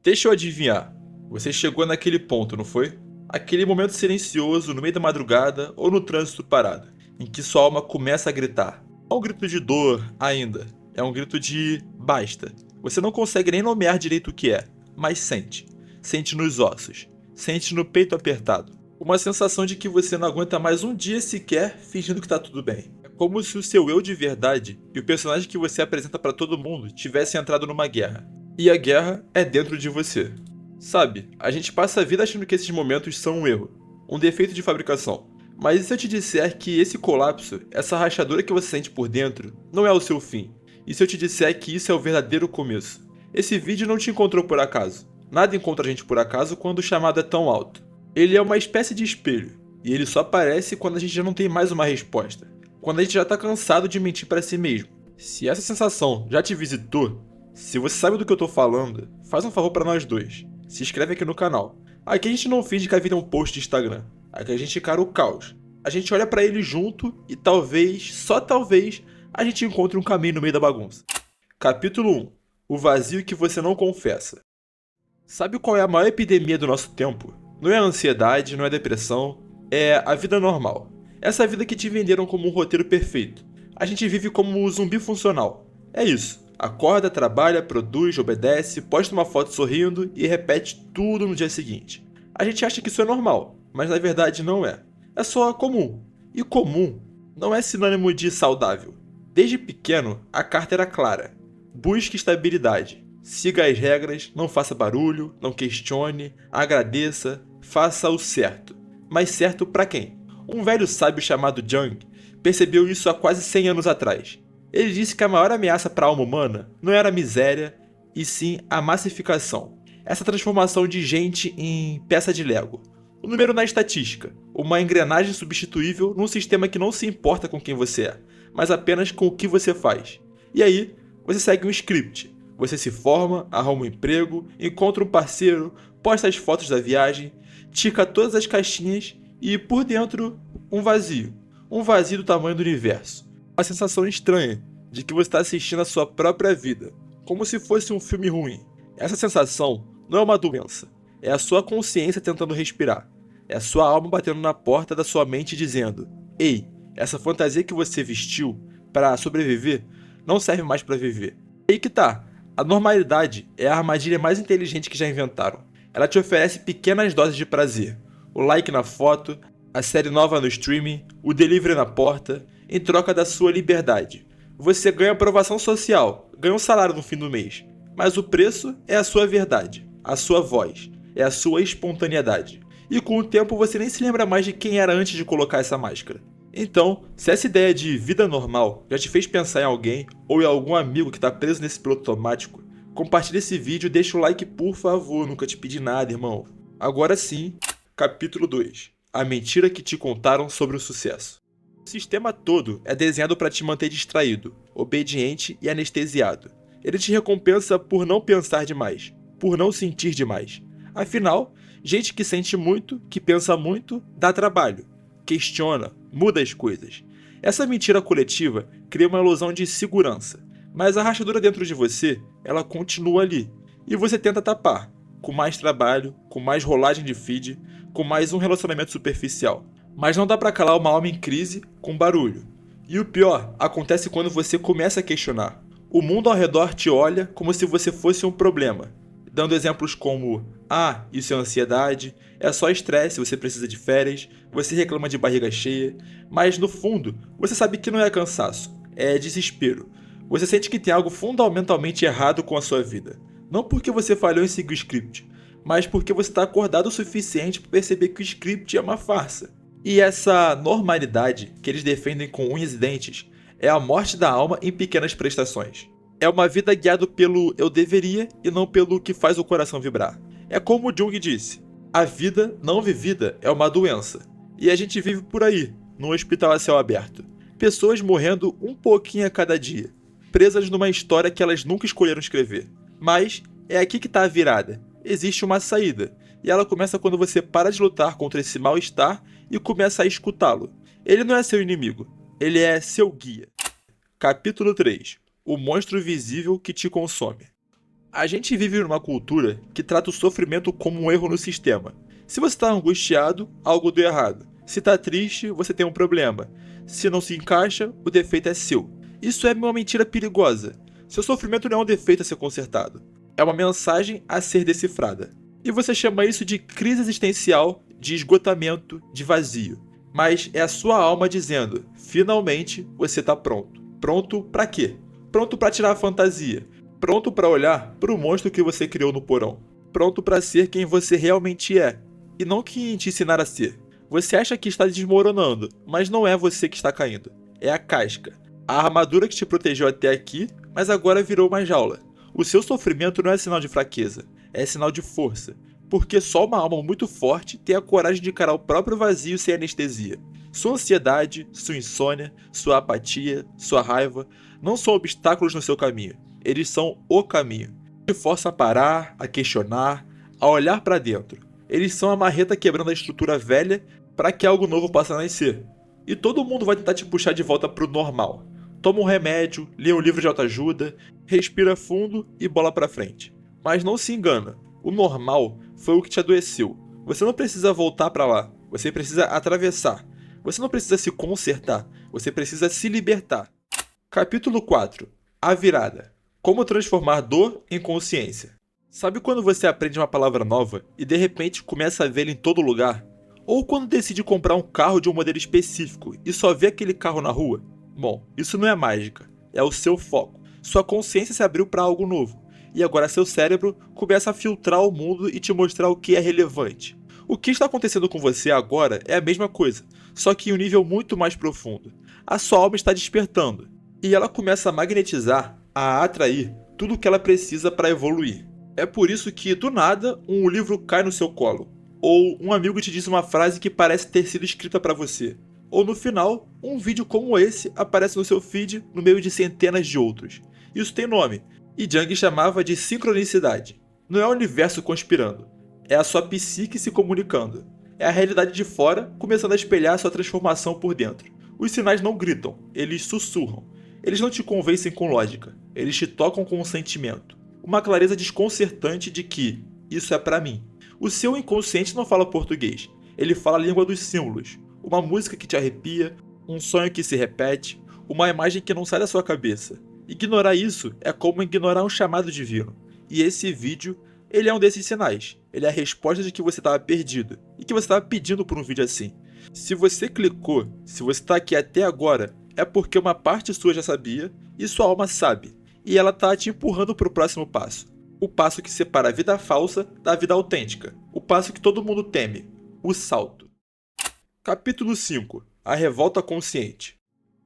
Deixa eu adivinhar. Você chegou naquele ponto, não foi? Aquele momento silencioso no meio da madrugada ou no trânsito parado, em que sua alma começa a gritar. Não é um grito de dor ainda, é um grito de basta. Você não consegue nem nomear direito o que é, mas sente. Sente nos ossos, sente no peito apertado. Uma sensação de que você não aguenta mais um dia sequer fingindo que tá tudo bem. É como se o seu eu de verdade e o personagem que você apresenta pra todo mundo tivessem entrado numa guerra. E a guerra é dentro de você. Sabe, a gente passa a vida achando que esses momentos são um erro, um defeito de fabricação. Mas e se eu te disser que esse colapso, essa rachadura que você sente por dentro, não é o seu fim? E se eu te disser que isso é o verdadeiro começo? Esse vídeo não te encontrou por acaso. Nada encontra a gente por acaso quando o chamado é tão alto. Ele é uma espécie de espelho, e ele só aparece quando a gente já não tem mais uma resposta. Quando a gente já tá cansado de mentir pra si mesmo. Se essa sensação já te visitou, se você sabe do que eu tô falando, faz um favor pra nós dois. Se inscreve aqui no canal. Aqui a gente não finge que a vida é um post de Instagram. Aqui a gente encara o caos. A gente olha pra ele junto e talvez, só talvez, a gente encontre um caminho no meio da bagunça. Capítulo 1. O vazio que você não confessa. Sabe qual é a maior epidemia do nosso tempo? Não é a ansiedade, não é a depressão, é a vida normal. Essa vida que te venderam como um roteiro perfeito. A gente vive como um zumbi funcional. É isso. Acorda, trabalha, produz, obedece, posta uma foto sorrindo e repete tudo no dia seguinte. A gente acha que isso é normal, mas na verdade não é. É só comum. E comum não é sinônimo de saudável. Desde pequeno, a carta era clara. Busque estabilidade. Siga as regras, não faça barulho, não questione, agradeça, faça o certo. Mas certo para quem? Um velho sábio chamado Jung percebeu isso há quase 100 anos atrás. Ele disse que a maior ameaça para a alma humana não era a miséria, e sim a massificação. Essa transformação de gente em peça de Lego. O número na estatística, uma engrenagem substituível num sistema que não se importa com quem você é, mas apenas com o que você faz. E aí, você segue um script. Você se forma, arruma um emprego, encontra um parceiro, posta as fotos da viagem, tica todas as caixinhas e, por dentro, um vazio. Um vazio do tamanho do universo. Uma sensação estranha de que você está assistindo a sua própria vida, como se fosse um filme ruim. Essa sensação não é uma doença, é a sua consciência tentando respirar. É a sua alma batendo na porta da sua mente dizendo: ei, essa fantasia que você vestiu para sobreviver não serve mais para viver. E aí que tá. A normalidade é a armadilha mais inteligente que já inventaram. Ela te oferece pequenas doses de prazer. O like na foto, a série nova no streaming, o delivery na porta, em troca da sua liberdade. Você ganha aprovação social, ganha um salário no fim do mês. Mas o preço é a sua verdade, a sua voz, é a sua espontaneidade. E com o tempo você nem se lembra mais de quem era antes de colocar essa máscara. Então, se essa ideia de vida normal já te fez pensar em alguém ou em algum amigo que está preso nesse piloto automático, compartilhe esse vídeo e deixa o like por favor, nunca te pedi nada, irmão. Agora sim, capítulo 2. A mentira que te contaram sobre o sucesso. O sistema todo é desenhado para te manter distraído, obediente e anestesiado. Ele te recompensa por não pensar demais, por não sentir demais. Afinal, gente que sente muito, que pensa muito, dá trabalho. Questiona, muda as coisas. Essa mentira coletiva cria uma ilusão de segurança, mas a rachadura dentro de você, ela continua ali, e você tenta tapar, com mais trabalho, com mais rolagem de feed, com mais um relacionamento superficial. Mas não dá pra calar uma alma em crise com barulho. E o pior acontece quando você começa a questionar. O mundo ao redor te olha como se você fosse um problema, dando exemplos como: ah, isso é ansiedade, é só estresse, você precisa de férias, você reclama de barriga cheia, mas no fundo, você sabe que não é cansaço, é desespero. Você sente que tem algo fundamentalmente errado com a sua vida. Não porque você falhou em seguir o script, mas porque você está acordado o suficiente para perceber que o script é uma farsa. E essa normalidade que eles defendem com unhas e dentes é a morte da alma em pequenas prestações. É uma vida guiada pelo eu deveria e não pelo que faz o coração vibrar. É como o Jung disse, a vida não vivida é uma doença. E a gente vive por aí, num hospital a céu aberto. Pessoas morrendo um pouquinho a cada dia, presas numa história que elas nunca escolheram escrever. Mas é aqui que está a virada. Existe uma saída, e ela começa quando você para de lutar contra esse mal-estar e começa a escutá-lo. Ele não é seu inimigo, ele é seu guia. Capítulo 3. O monstro visível que te consome. A gente vive numa cultura que trata o sofrimento como um erro no sistema. Se você está angustiado, algo deu errado. Se está triste, você tem um problema. Se não se encaixa, o defeito é seu. Isso é uma mentira perigosa. Seu sofrimento não é um defeito a ser consertado. É uma mensagem a ser decifrada. E você chama isso de crise existencial, de esgotamento, de vazio. Mas é a sua alma dizendo: finalmente você está pronto. Pronto para quê? Pronto para tirar a fantasia. Pronto para olhar para o monstro que você criou no porão. Pronto para ser quem você realmente é, e não quem te ensinar a ser. Você acha que está desmoronando, mas não é você que está caindo. É a casca. A armadura que te protegeu até aqui, mas agora virou uma jaula. O seu sofrimento não é sinal de fraqueza, é sinal de força. Porque só uma alma muito forte tem a coragem de encarar o próprio vazio sem anestesia. Sua ansiedade, sua insônia, sua apatia, sua raiva não são obstáculos no seu caminho. Eles são o caminho. Te forçam a parar, a questionar, a olhar para dentro. Eles são a marreta quebrando a estrutura velha para que algo novo possa nascer. E todo mundo vai tentar te puxar de volta pro normal. Toma um remédio, lê um livro de autoajuda, respira fundo e bola pra frente. Mas não se engana, o normal foi o que te adoeceu. Você não precisa voltar pra lá, você precisa atravessar. Você não precisa se consertar, você precisa se libertar. Capítulo 4. A virada. Como transformar dor em consciência. Sabe quando você aprende uma palavra nova e de repente começa a vê-la em todo lugar? Ou quando decide comprar um carro de um modelo específico e só vê aquele carro na rua? Bom, isso não é mágica, é o seu foco. Sua consciência se abriu para algo novo, e agora seu cérebro começa a filtrar o mundo e te mostrar o que é relevante. O que está acontecendo com você agora é a mesma coisa, só que em um nível muito mais profundo. A sua alma está despertando, e ela começa a magnetizar, a atrair tudo o que ela precisa para evoluir. É por isso que, do nada, um livro cai no seu colo, ou um amigo te diz uma frase que parece ter sido escrita para você. Ou no final, um vídeo como esse aparece no seu feed no meio de centenas de outros. Isso tem nome, e Jung chamava de sincronicidade. Não é o universo conspirando, é a sua psique se comunicando. É a realidade de fora começando a espelhar a sua transformação por dentro. Os sinais não gritam, eles sussurram. Eles não te convencem com lógica, eles te tocam com um sentimento. Uma clareza desconcertante de que isso é pra mim. O seu inconsciente não fala português, ele fala a língua dos símbolos. Uma música que te arrepia, um sonho que se repete, uma imagem que não sai da sua cabeça. Ignorar isso é como ignorar um chamado divino. E esse vídeo, ele é um desses sinais. Ele é a resposta de que você estava perdido e que você estava pedindo por um vídeo assim. Se você clicou, se você está aqui até agora, é porque uma parte sua já sabia e sua alma sabe. E ela está te empurrando para o próximo passo. O passo que separa a vida falsa da vida autêntica. O passo que todo mundo teme. O salto. Capítulo 5. A revolta consciente.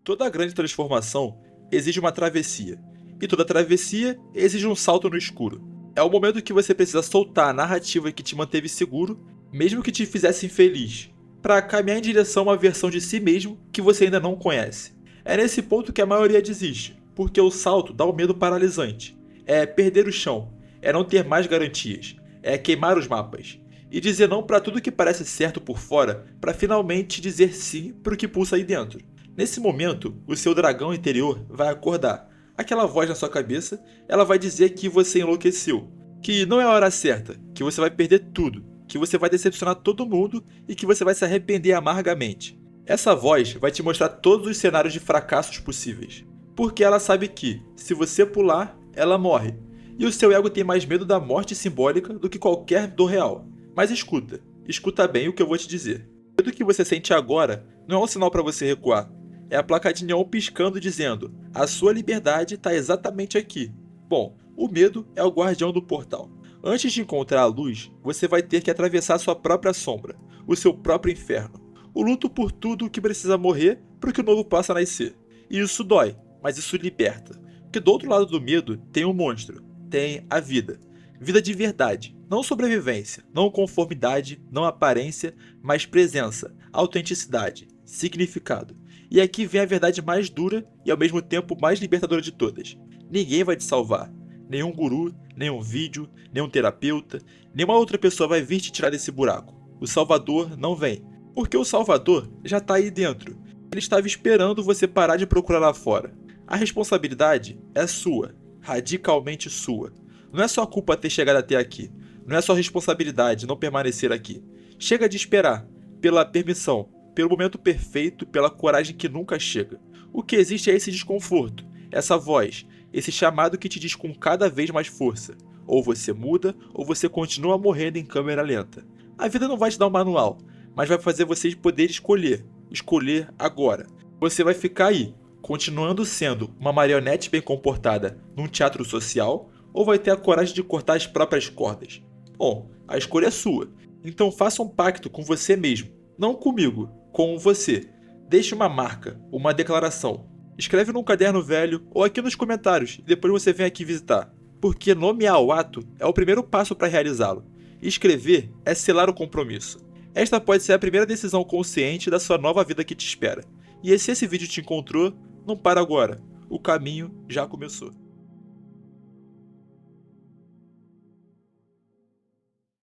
Toda grande transformação exige uma travessia. E toda travessia exige um salto no escuro. É o momento que você precisa soltar a narrativa que te manteve seguro, mesmo que te fizesse infeliz, para caminhar em direção a uma versão de si mesmo que você ainda não conhece. É nesse ponto que a maioria desiste, porque o salto dá um medo paralisante. É perder o chão, é não ter mais garantias, é queimar os mapas. E dizer não para tudo que parece certo por fora, para finalmente dizer sim para o que pulsa aí dentro. Nesse momento, o seu dragão interior vai acordar. Aquela voz na sua cabeça, ela vai dizer que você enlouqueceu, que não é a hora certa, que você vai perder tudo, que você vai decepcionar todo mundo e que você vai se arrepender amargamente. Essa voz vai te mostrar todos os cenários de fracassos possíveis, porque ela sabe que, se você pular, ela morre. E o seu ego tem mais medo da morte simbólica do que qualquer dor real. Mas escuta bem o que eu vou te dizer. O medo que você sente agora não é um sinal para você recuar. É a placa de neon piscando dizendo: a sua liberdade está exatamente aqui. Bom, o medo é o guardião do portal. Antes de encontrar a luz, você vai ter que atravessar sua própria sombra, o seu próprio inferno. O luto por tudo o que precisa morrer para que o novo possa nascer. E isso dói, mas isso liberta. Porque do outro lado do medo tem um monstro, tem a vida. Vida de verdade, não sobrevivência, não conformidade, não aparência, mas presença, autenticidade, significado. E aqui vem a verdade mais dura e ao mesmo tempo mais libertadora de todas. Ninguém vai te salvar. Nenhum guru, nenhum vídeo, nenhum terapeuta, nenhuma outra pessoa vai vir te tirar desse buraco. O Salvador não vem, porque o Salvador já está aí dentro. Ele estava esperando você parar de procurar lá fora. A responsabilidade é sua, radicalmente sua. Não é sua culpa ter chegado até aqui. Não é sua responsabilidade não permanecer aqui. Chega de esperar, pela permissão, pelo momento perfeito, pela coragem que nunca chega. O que existe é esse desconforto, essa voz, esse chamado que te diz com cada vez mais força. Ou você muda, ou você continua morrendo em câmera lenta. A vida não vai te dar um manual, mas vai fazer você poder escolher. Escolher agora. Você vai ficar aí, continuando sendo uma marionete bem comportada num teatro social, ou vai ter a coragem de cortar as próprias cordas? Bom, a escolha é sua. Então faça um pacto com você mesmo. Não comigo, com você. Deixe uma marca, uma declaração. Escreve num caderno velho ou aqui nos comentários e depois você vem aqui visitar. Porque nomear o ato é o primeiro passo para realizá-lo. Escrever é selar o compromisso. Esta pode ser a primeira decisão consciente da sua nova vida que te espera. E se esse vídeo te encontrou, não para agora. O caminho já começou.